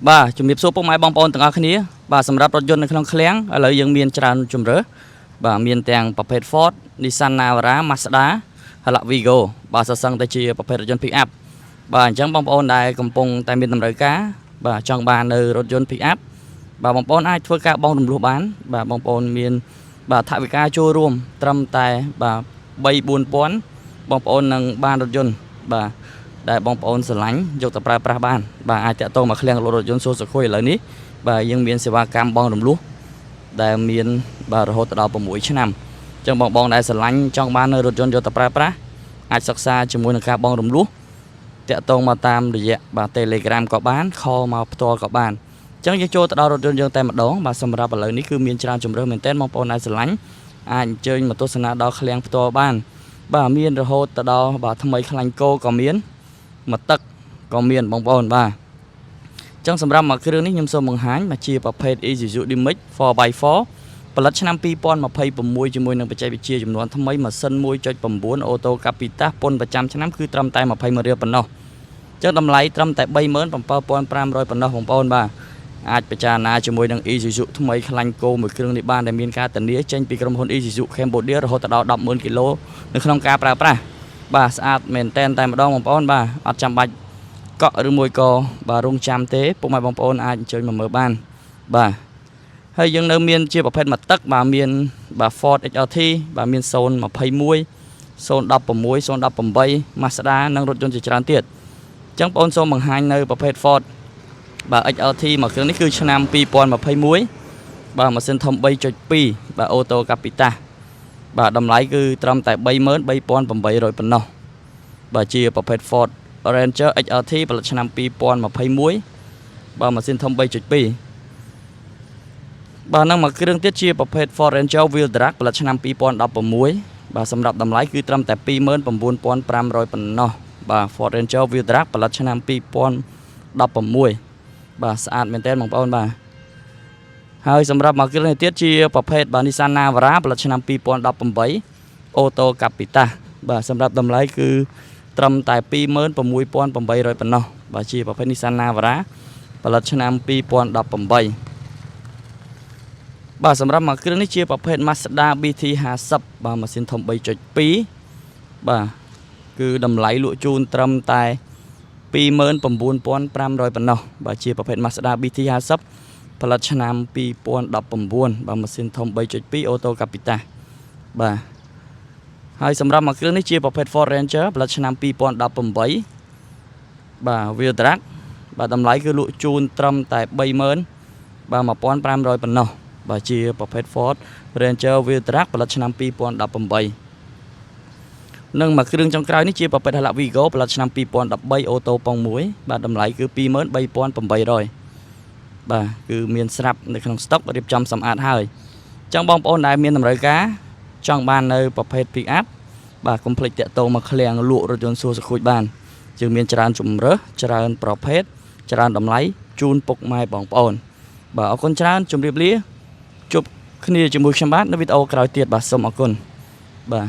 បាទជំរាបសួរពុកម៉ែបងប្អូនទាំងអស់គ្នាបាទសម្រាប់រថយន្តនៅក្នុងឃ្លាំងឥឡូវយើងមានច្រើនជម្រើសបាទមានទាំងប្រភេទ Ford Nissan Navara Mazda ហើយ Vigo បាទសសឹងតែជាប្រភេទរថយន្ត Pick up បាទអញ្ចឹងបងប្អូនដែលកំពុងតែមានតម្រូវការបាទចង់បាននៅរថយន្ត Pick up បាទបងប្អូនអាចធ្វើការបង់រំលោះបានបាទបងប្អូនមានបាទថវិកាចូលរួមត្រឹមតែបាទ3-4ពាន់បងប្អូននឹងបានរថយន្តបាទដែលបងប្អូនស្រឡាញ់យកទៅប្រើប្រាស់បានបាទអាចតាក់ទងមកឃ្លាំងលក់រថយន្តសូសុខុយឥឡូវនេះបាទយើងមានសេវាកម្មបង់រំលោះដែលមានបាទរហូតដល់6ឆ្នាំអញ្ចឹងបងដែលស្រឡាញ់ចង់បាននៅរថយន្តយកទៅប្រើប្រាស់អាចសិក្សាជាមួយនឹងការបង់រំលោះតាក់ទងមកតាមរយៈបាទ Telegram ក៏បានខលមកផ្ទាល់ក៏បានអញ្ចឹងយើងចូលទៅដល់រថយន្តយើងតែម្ដងបាទសម្រាប់ឥឡូវនេះគឺមានច្រើនជម្រើសមែនទែនបងប្អូនដែលស្រឡាញ់អាចអញ្ជើញមកទស្សនាដល់ឃ្លាំងផ្ទាល់បានបាទមានរហូតទៅដល់បាទថ្មីខ្លាញ់គោក៏មានមកទឹកក៏មានបងប្អូនបាទអញ្ចឹងសម្រាប់មកគ្រឿងនេះខ្ញុំសូមបង្ហាញមកជាប្រភេទ Isuzu D-Max 4x4 ផលិតឆ្នាំ2026ជាមួយនឹងបច្ចេកវិទ្យាចំនួនថ្មីម៉ាស៊ីន 1.9 អូតូកាពីតាសពន្ធប្រចាំឆ្នាំគឺត្រឹមតែ21រៀលប៉ុណ្ណោះអញ្ចឹងតម្លៃត្រឹមតែ 37,500 ប៉ុណ្ណោះបងប្អូនបាទអាចពិចារណាជាមួយនឹង Isuzu ថ្មីខ្លាញ់គោមួយគ្រឿងនេះបានដែលមានការធានាចេញពីក្រុមហ៊ុន Isuzu Cambodia រហូតដល់ 100000 គីឡូនៅក្នុងការប្រើប្រាស់បាទស្អាតមែនតែនតែម្ដងបងប្អូនបាទអត់ចាំបាច់កក់ឬមួយក៏បាទរងចាំទេពុកម៉ែបងប្អូនអាចអញ្ជើញមកមើលបានបាទហើយយើងនៅមានជាប្រភេទមកទឹកបាទមានបាទ Ford XLT បាទមាន021 016 018 Mazda និងរថយន្តជាច្រើនទៀតអញ្ចឹងបងប្អូនសូមបង្ហាញនៅប្រភេទ Ford បាទ XLT មកគ្រឿងនេះគឺឆ្នាំ2021បាទម៉ាស៊ីនធំ 3.2 បាទអូតូកាពីតាសបាទតម្លៃគឺត្រឹមតែ 33,800 ប៉ុណ្ណោះបាទជាប្រភេទ Ford Ranger XLT ផលិតឆ្នាំ2021បាទម៉ាស៊ីនធំ 3.2 បាទនឹងមកគ្រឿងទៀតជាប្រភេទ Ford Ranger Wheel Drive ផលិតឆ្នាំ2016បាទសម្រាប់តម្លៃគឺត្រឹមតែ 29,500 ប៉ុណ្ណោះបាទ Ford Ranger Wheel Drive ផលិតឆ្នាំ2016បាទស្អាតមែនទែនបងប្អូនបាទហើយសម្រាប់មកគ្រឿងនេះទៀតជាប្រភេទបាទ Nissan Navara ផលិតឆ្នាំ2018អូតូកាពីតាសបាទសម្រាប់តម្លៃគឺត្រឹមតែ 26,800 ប៉ុណ្ណោះបាទជាប្រភេទ Nissan Navara ផលិតឆ្នាំ2018បាទសម្រាប់មកគ្រឿងនេះជាប្រភេទ Mazda BT50 បាទម៉ាស៊ីនធំ 3.2 បាទគឺតម្លៃលក់ជូនត្រឹមតែ 29,500 ប៉ុណ្ណោះបាទជាប្រភេទ Mazda BT50 ផលិតឆ្នាំ2019បាទម៉ាស៊ីនធំ 3.2 អូតូកាពីតាសបាទហើយសម្រាប់មកគ្រឿងនេះជាប្រភេទ Ford Ranger ផលិតឆ្នាំ2018បាទ Wheel Drive បាទតម្លៃគឺលក់ជូនត្រឹមតែ 30,000 បាទ 1,500 ប៉ុណ្ណោះបាទជាប្រភេទ Ford Ranger Wheel Drive ផលិតឆ្នាំ2018និងមកគ្រឿងចុងក្រោយនេះជាប្រភេទ Vigo ផលិតឆ្នាំ2013អូតូប៉ុង1បាទតម្លៃគឺ 23,800 បាទគឺមានស្រាប់នៅក្នុងស្តុករៀបចំសម្អាតហើយអញ្ចឹងបងប្អូនដែលមានតម្រូវការចង់បាននៅប្រភេទ Pick up បាទកុំភ្លេចតាក់ទងមកឃ្លាំងលក់រថយន្តសួរសុខូចបានយើងមានច្រើនជម្រើសច្រើនប្រភេទច្រើនតម្លៃជូនពុកម៉ែបងប្អូនបាទអរគុណច្រើនជម្រាបលាជួបគ្នាជាមួយខ្ញុំបាទនៅវីដេអូក្រោយទៀតបាទសូមអរគុណបាទ